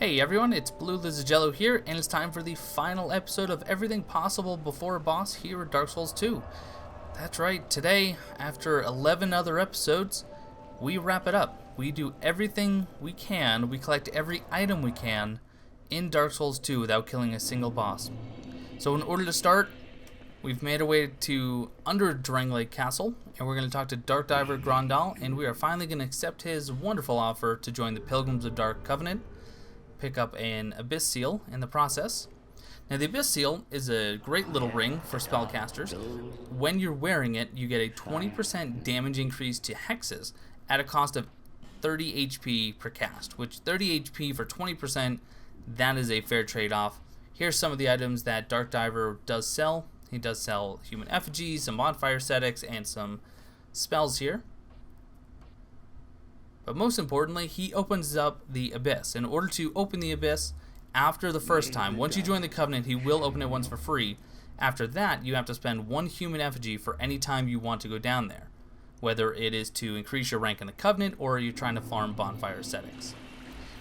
Hey everyone, it's BlueLizardJello here, and it's time for the final episode of Everything Possible Before a Boss here at Dark Souls 2. That's right, today, after 11 other episodes, we wrap it up. We do everything we can, we collect every item we can in Dark Souls 2 without killing a single boss. So in order to start, we've made our way to under Drangleic Castle, and we're going to talk to Dark Diver Grandal, and we are finally going to accept his wonderful offer to join the Pilgrims of Dark Covenant. Pick up an Abyss Seal in the process. Now the Abyss Seal is a great little ring for spellcasters. When you're wearing it, you get a 20% damage increase to hexes at a cost of 30 HP per cast, which 30 HP for 20%, that is a fair trade-off. Here's some of the items that Dark Diver does sell. He does sell human effigies, some Bonfire Ascetics, and some spells here. But most importantly, he opens up the Abyss. In order to open the Abyss after the first time, once you join the Covenant, he will open it once for free. After that, you have to spend one human effigy for any time you want to go down there, whether it is to increase your rank in the Covenant or you're trying to farm Bonfire Ascetics.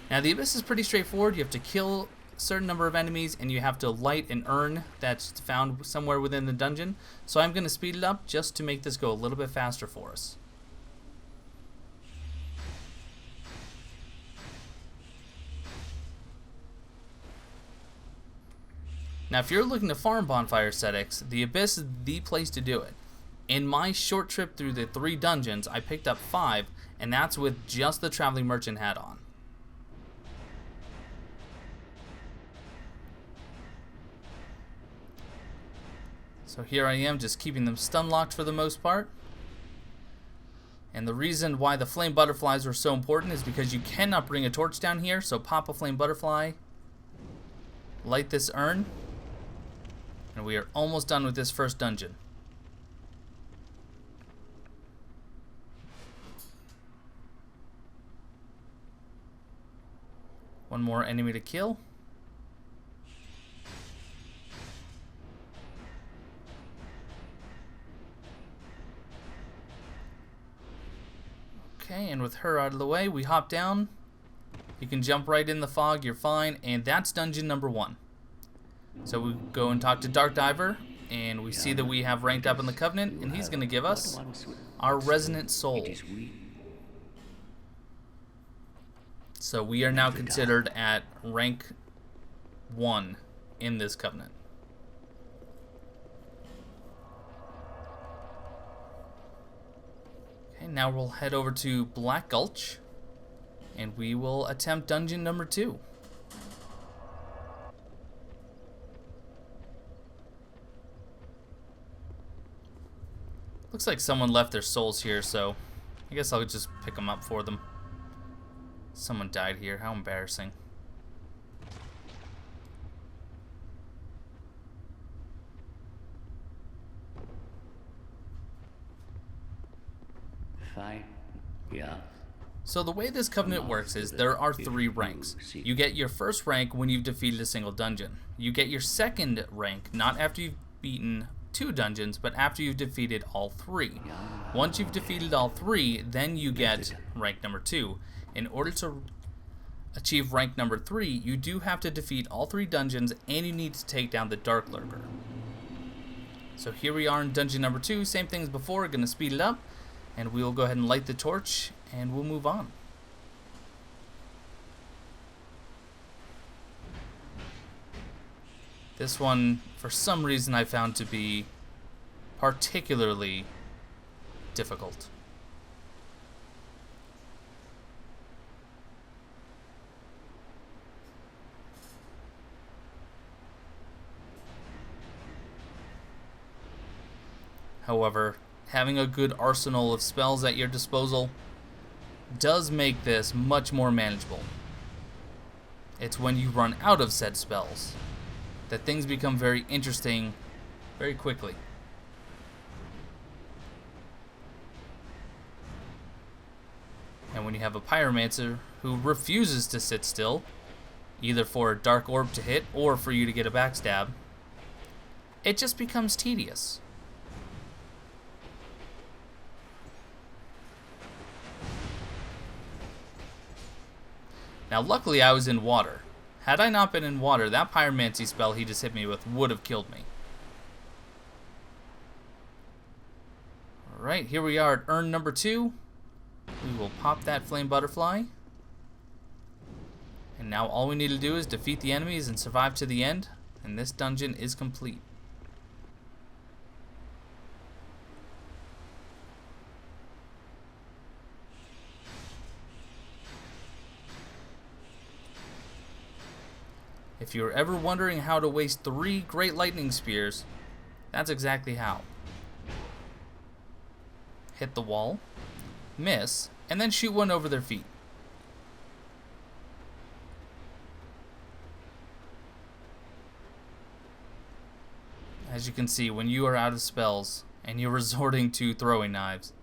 Now, the Abyss is pretty straightforward. You have to kill a certain number of enemies, and you have to light an urn that's found somewhere within the dungeon. So I'm going to speed it up just to make this go a little bit faster for us. Now, if you're looking to farm Bonfire Ascetics, the Abyss is the place to do it. In my short trip through the 3 dungeons, I picked up 5, and that's with just the Traveling Merchant hat on. So here I am, just keeping them stun locked for the most part. And the reason why the Flame Butterflies are so important is because you cannot bring a torch down here, so pop a Flame Butterfly, light this urn, and we are almost done with this first dungeon. One more enemy to kill. Okay, and with her out of the way, we hop down. You can jump right in the fog, you're fine, and that's dungeon number 1. So we go and talk to Dark Diver, and we see that we have ranked up in the Covenant, and he's going to give us our Resonant Soul. So we are now considered at rank 1 in this Covenant. Okay, now we'll head over to Black Gulch, and we will attempt dungeon number 2. Looks like someone left their souls here, so I guess I'll just pick them up for them. Someone died here. How embarrassing. Fine. Yeah. So the way this Covenant works is there are 3 ranks. You get your first rank when you've defeated a single dungeon. You get your second rank not after you've beaten 2 dungeons, but after you've defeated all 3. Once you've defeated all 3, then you get rank number 2. In order to achieve rank number 3, you do have to defeat all 3 dungeons, and you need to take down the Dark Lurker. So here we are in dungeon number 2, same thing as before, going to speed it up, and we'll go ahead and light the torch, and we'll move on. This one, for some reason, I found to be particularly difficult. However, having a good arsenal of spells at your disposal does make this much more manageable. It's when you run out of said spells that things become very interesting very quickly. And when you have a pyromancer who refuses to sit still, either for a dark orb to hit or for you to get a backstab, it just becomes tedious. Now luckily I was in water, Had I not been in water, that pyromancy spell he just hit me with would have killed me. Alright, here we are at urn number 2. We will pop that flame butterfly. And now all we need to do is defeat the enemies and survive to the end. And this dungeon is complete. If you're ever wondering how to waste 3 Great Lightning Spears, that's exactly how. Hit the wall, miss, and then shoot one over their feet. As you can see, when you are out of spells and you're resorting to throwing knives,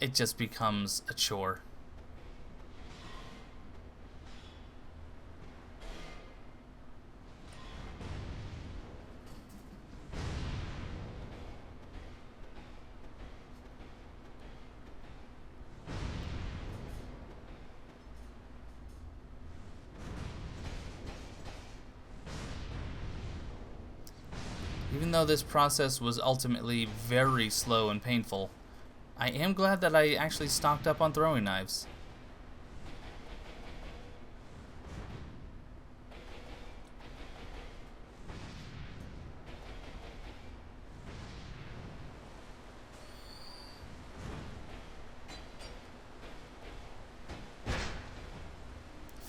it just becomes a chore. Even though this process was ultimately very slow and painful, I am glad that I actually stocked up on throwing knives.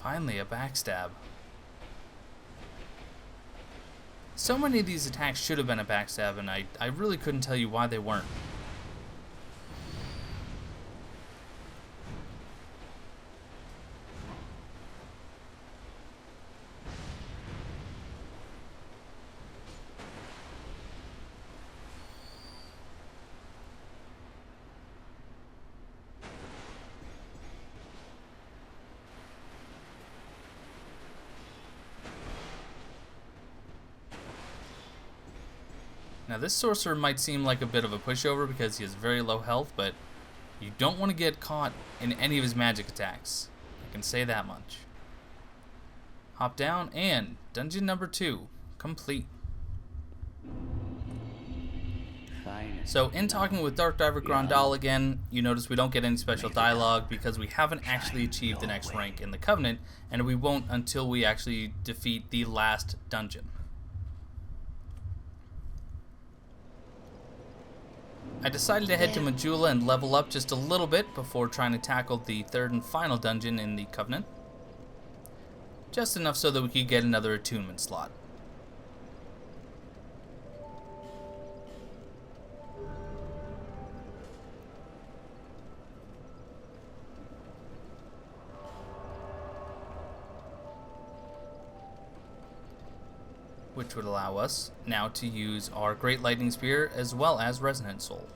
Finally, a backstab. So many of these attacks should have been a backstab, and I really couldn't tell you why they weren't. Now this sorcerer might seem like a bit of a pushover because he has very low health, but you don't want to get caught in any of his magic attacks. I can say that much. Hop down, and dungeon number 2 complete. So in talking with Dark Diver Grandal again, you notice we don't get any special dialogue because we haven't actually achieved the next rank in the Covenant, and we won't until we actually defeat the last dungeon. I decided to head to Majula and level up just a little bit before trying to tackle the 3rd and final dungeon in the Covenant. Just enough so that we could get another attunement slot. Which would allow us now to use our Great Lightning Spear as well as Resonant Soul.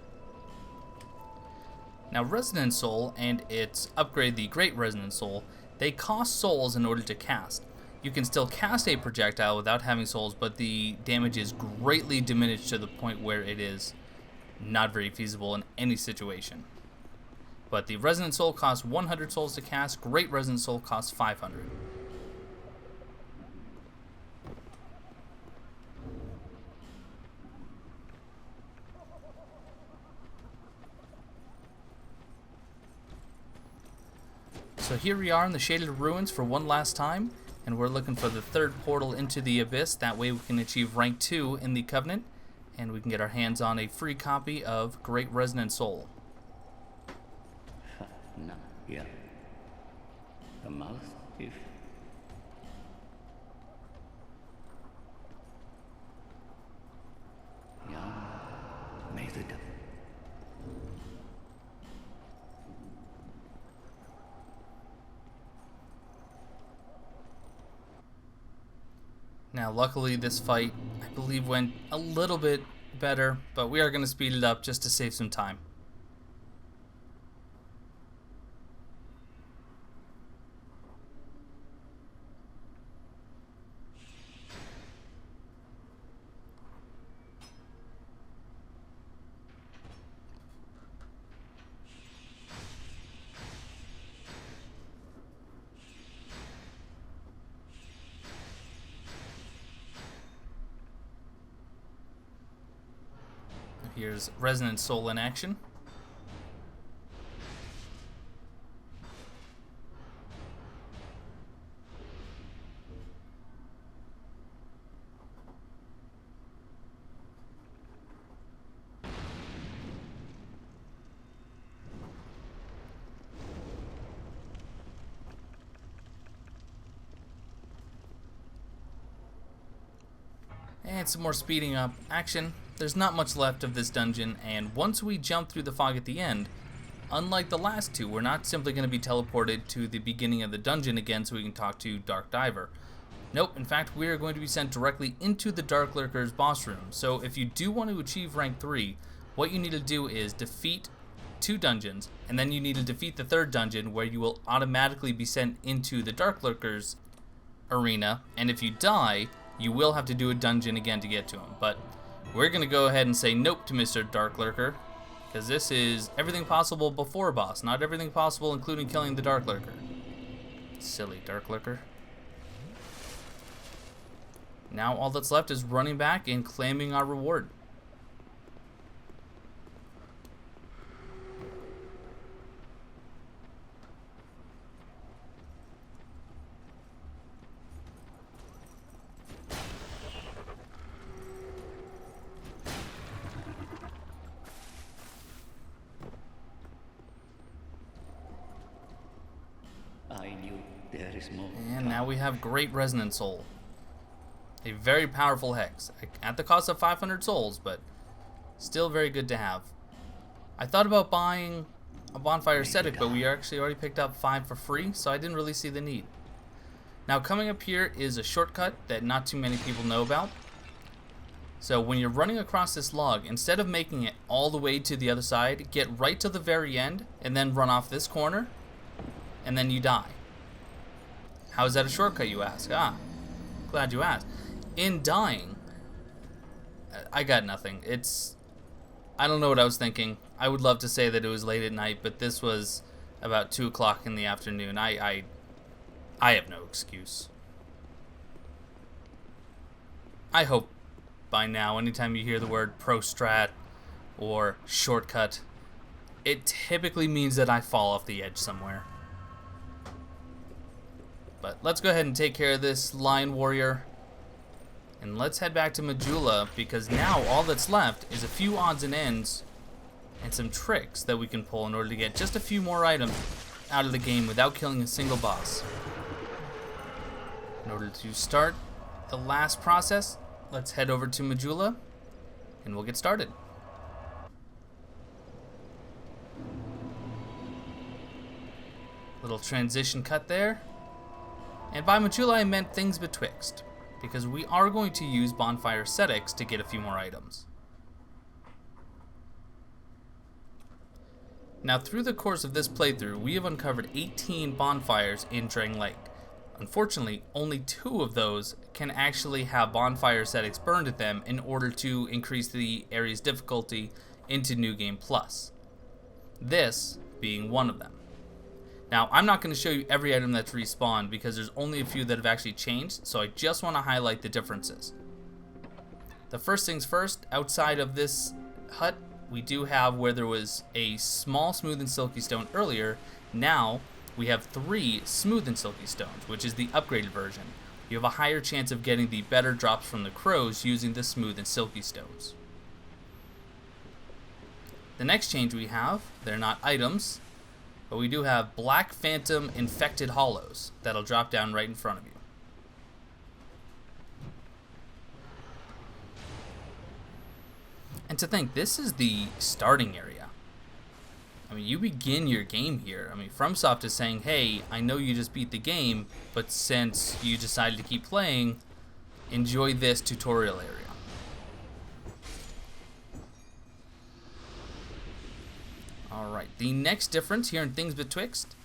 Now Resonant Soul and its upgrade, the Great Resonant Soul, they cost souls in order to cast. You can still cast a projectile without having souls, but the damage is greatly diminished to the point where it is not very feasible in any situation. But the Resonant Soul costs 100 souls to cast, Great Resonant Soul costs 500. So here we are in the Shaded Ruins for one last time, and we're looking for the 3rd portal into the Abyss. That way we can achieve rank 2 in the Covenant, and we can get our hands on a free copy of Great Resonant Soul. Now luckily this fight, I believe, went a little bit better, but we are going to speed it up just to save some time. Here's Resonant Soul in action. And some more speeding up action. There's not much left of this dungeon, and once we jump through the fog at the end, unlike the last two, we're not simply going to be teleported to the beginning of the dungeon again so we can talk to Dark Diver. Nope, in fact, we are going to be sent directly into the Dark Lurker's boss room. So if you do want to achieve rank 3, what you need to do is defeat 2 dungeons, and then you need to defeat the 3rd dungeon where you will automatically be sent into the Dark Lurker's arena, and if you die, you will have to do a dungeon again to get to him. But we're going to go ahead and say nope to Mr. Dark Lurker, because this is everything possible before boss, not everything possible including killing the Dark Lurker. Silly Dark Lurker. Now all that's left is running back and claiming our reward. I knew there is more. And now we have Great Resonant Soul. A very powerful hex, at the cost of 500 souls, but still very good to have. I thought about buying a Bonfire Ascetic, but we actually already picked up 5 for free, so I didn't really see the need. Now coming up here is a shortcut that not too many people know about. So when you're running across this log, instead of making it all the way to the other side, get right to the very end and then run off this corner, and then you die. How is that a shortcut, you ask? Ah, glad you asked. In dying, I got nothing. I don't know what I was thinking. I would love to say that it was late at night, but this was about 2 o'clock in the afternoon. I have no excuse. I hope by now, anytime you hear the word pro strat or shortcut, it typically means that I fall off the edge somewhere. But let's go ahead and take care of this Lion Warrior. And let's head back to Majula, because now all that's left is a few odds and ends and some tricks that we can pull in order to get just a few more items out of the game without killing a single boss. In order to start the last process, let's head over to Majula and we'll get started. Little transition cut there. And by Majula I meant things betwixt, because we are going to use Bonfire Ascetics to get a few more items. Now through the course of this playthrough, we have uncovered 18 bonfires in Drang Lake. Unfortunately, only 2 of those can actually have Bonfire Ascetics burned at them in order to increase the area's difficulty into New Game Plus. This being one of them. Now, I'm not going to show you every item that's respawned because there's only a few that have actually changed, so I just want to highlight the differences. The first things first, outside of this hut, we do have where there was a small smooth and silky stone earlier. Now, we have 3 smooth and silky stones, which is the upgraded version. You have a higher chance of getting the better drops from the crows using the smooth and silky stones. The next change we have, they're not items, but we do have Black Phantom Infected Hollows that'll drop down right in front of you. And to think, this is the starting area. I mean, you begin your game here. I mean, FromSoft is saying, hey, I know you just beat the game, but since you decided to keep playing, enjoy this tutorial area. Alright, the next difference here in Things Betwixt.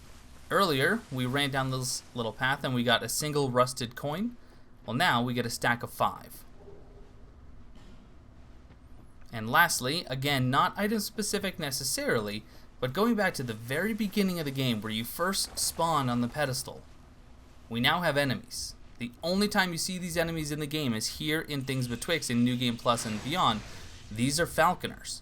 Earlier, we ran down this little path and we got a single rusted coin. Well, now we get a stack of 5. And lastly, again, not item specific necessarily, but going back to the very beginning of the game where you first spawn on the pedestal, we now have enemies. The only time you see these enemies in the game is here in Things Betwixt in New Game Plus and beyond. these are Falconers.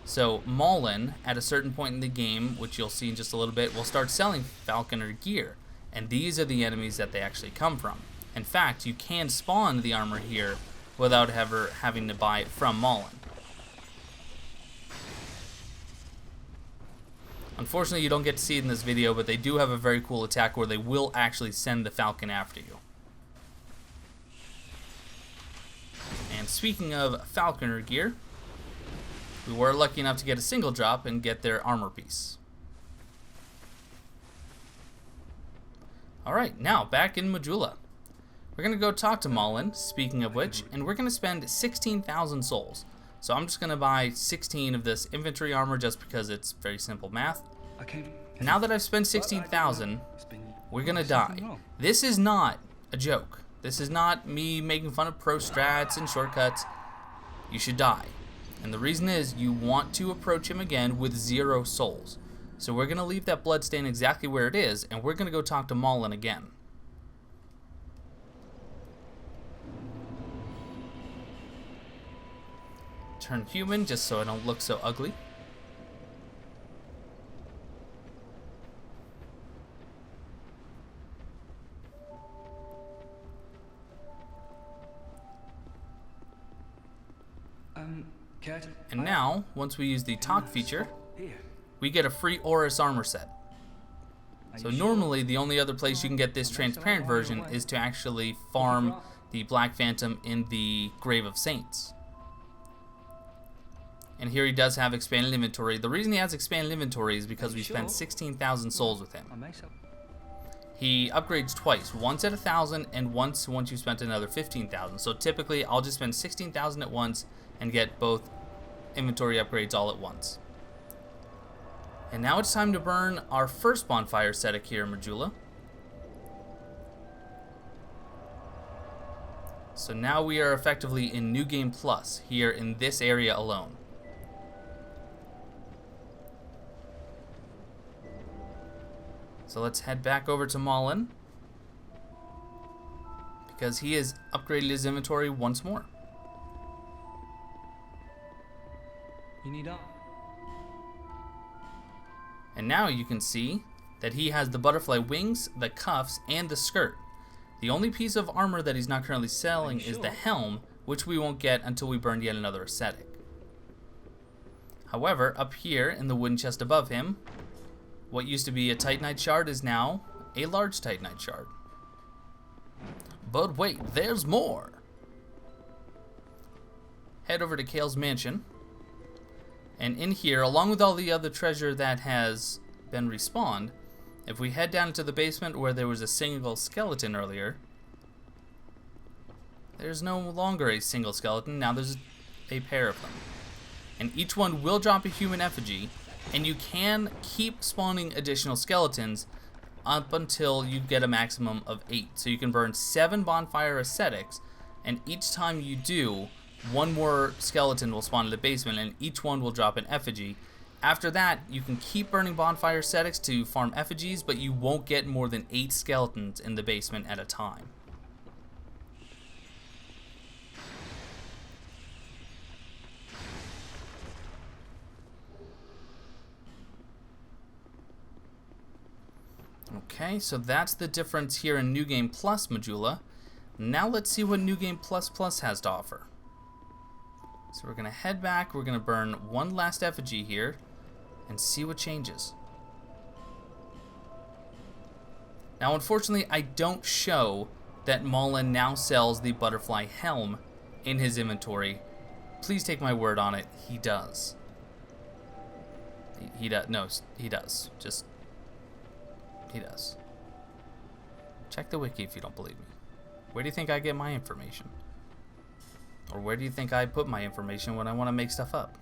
So Maulin, at a certain point in the game, which you'll see in just a little bit, will start selling Falconer gear. And these are the enemies that they actually come from. In fact, you can spawn the armor here without ever having to buy it from Maulin. Unfortunately, you don't get to see it in this video, but they do have a very cool attack where they will actually send the Falcon after you. And speaking of Falconer gear, we were lucky enough to get a single drop and get their armor piece. Alright, now back in Majula. We're going to go talk to Maulin, speaking of which, and we're going to spend 16,000 souls. So I'm just going to buy 16 of this infantry armor just because it's very simple math. Now that I've spent 16,000, we're going to die. This is not a joke. This is not me making fun of pro strats and shortcuts. You should die. And the reason is you want to approach him again with 0 souls. So we're going to leave that bloodstain exactly where it is, and we're going to go talk to Maulin again. Turn human just so I don't look so ugly. And now, once we use the talk feature, we get a free Aurous Armor Set. So normally, the only other place you can get this transparent version is to actually farm the Black Phantom in the Grave of Saints. And here he does have expanded inventory. The reason he has expanded inventory is because we spent 16,000 souls with him. He upgrades twice, once at 1,000 and once you spent another 15,000. So typically I'll just spend 16,000 at once and get both inventory upgrades all at once. And now it's time to burn our first Bonfire Ascetic here in Majula. So now we are effectively in New Game Plus here in this area alone. So let's head back over to Maulin, because he has upgraded his inventory once more. You need up. And now you can see that he has the butterfly wings, the cuffs, and the skirt. The only piece of armor that he's not currently selling is the helm, which we won't get until we burn yet another ascetic. However, up here in the wooden chest above him, what used to be a Titanite shard is now a large Titanite shard. But wait, there's more! Head over to Kale's mansion. And in here, along with all the other treasure that has been respawned, if we head down into the basement where there was a single skeleton earlier, there's no longer a single skeleton, now there's a pair of them. And each one will drop a human effigy, and you can keep spawning additional skeletons up until you get a maximum of 8. So you can burn 7 Bonfire Ascetics, and each time you do, one more skeleton will spawn in the basement, and each one will drop an effigy. After that, you can keep burning Bonfire Ascetics to farm effigies, but you won't get more than 8 skeletons in the basement at a time. Okay, so that's the difference here in New Game Plus Majula. Now let's see what New Game Plus Plus has to offer. So we're going to head back, we're going to burn one last effigy here, and see what changes. Now unfortunately, I don't show that Maulin now sells the butterfly helm in his inventory. Please take my word on it, he does. He does. No, he does. He does. Check the wiki if you don't believe me. Where do you think I get my information? Or where do you think I put my information when I want to make stuff up?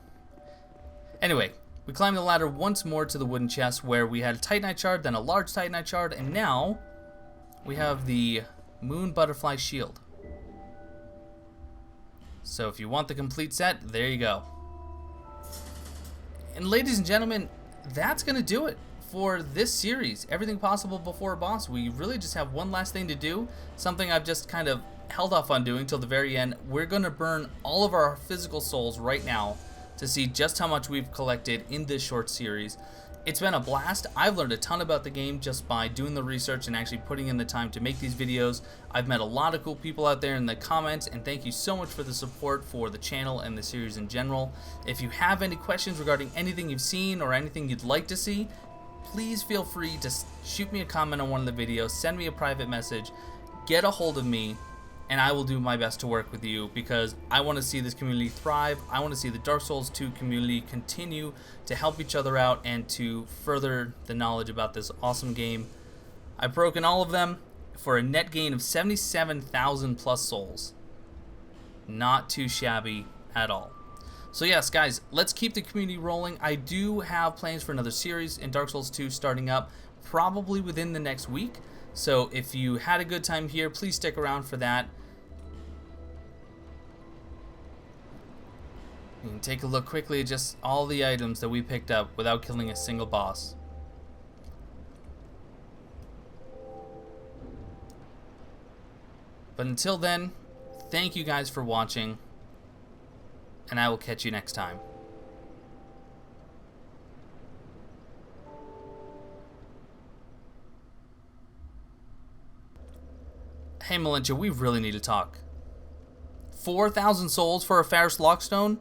Anyway, we climbed the ladder once more to the wooden chest where we had a Titanite shard, then a large Titanite shard, and now we have the Moon Butterfly Shield. So if you want the complete set, there you go. And ladies and gentlemen, that's going to do it for this series, Everything Possible Before a Boss. We really just have one last thing to do, something I've just kind of held off on doing till the very end, we're going to burn all of our physical souls right now to see just how much we've collected in this short series. It's been a blast. I've learned a ton about the game just by doing the research and actually putting in the time to make these videos. I've met a lot of cool people out there in the comments, and thank you so much for the support for the channel and the series in general. If you have any questions regarding anything you've seen or anything you'd like to see, please feel free to shoot me a comment on one of the videos, send me a private message, get a hold of me, and I will do my best to work with you, because I want to see this community thrive. I want to see the Dark Souls 2 community continue to help each other out and to further the knowledge about this awesome game. I've broken all of them for a net gain of 77,000 plus souls. Not too shabby at all. So yes, guys, let's keep the community rolling. I do have plans for another series in Dark Souls 2 starting up probably within the next week. So if you had a good time here, please stick around for that. You can take a look quickly at just all the items that we picked up without killing a single boss. But until then, thank you guys for watching, and I will catch you next time. Hey Melintia, we really need to talk. 4,000 souls for a Ferrous Lockstone?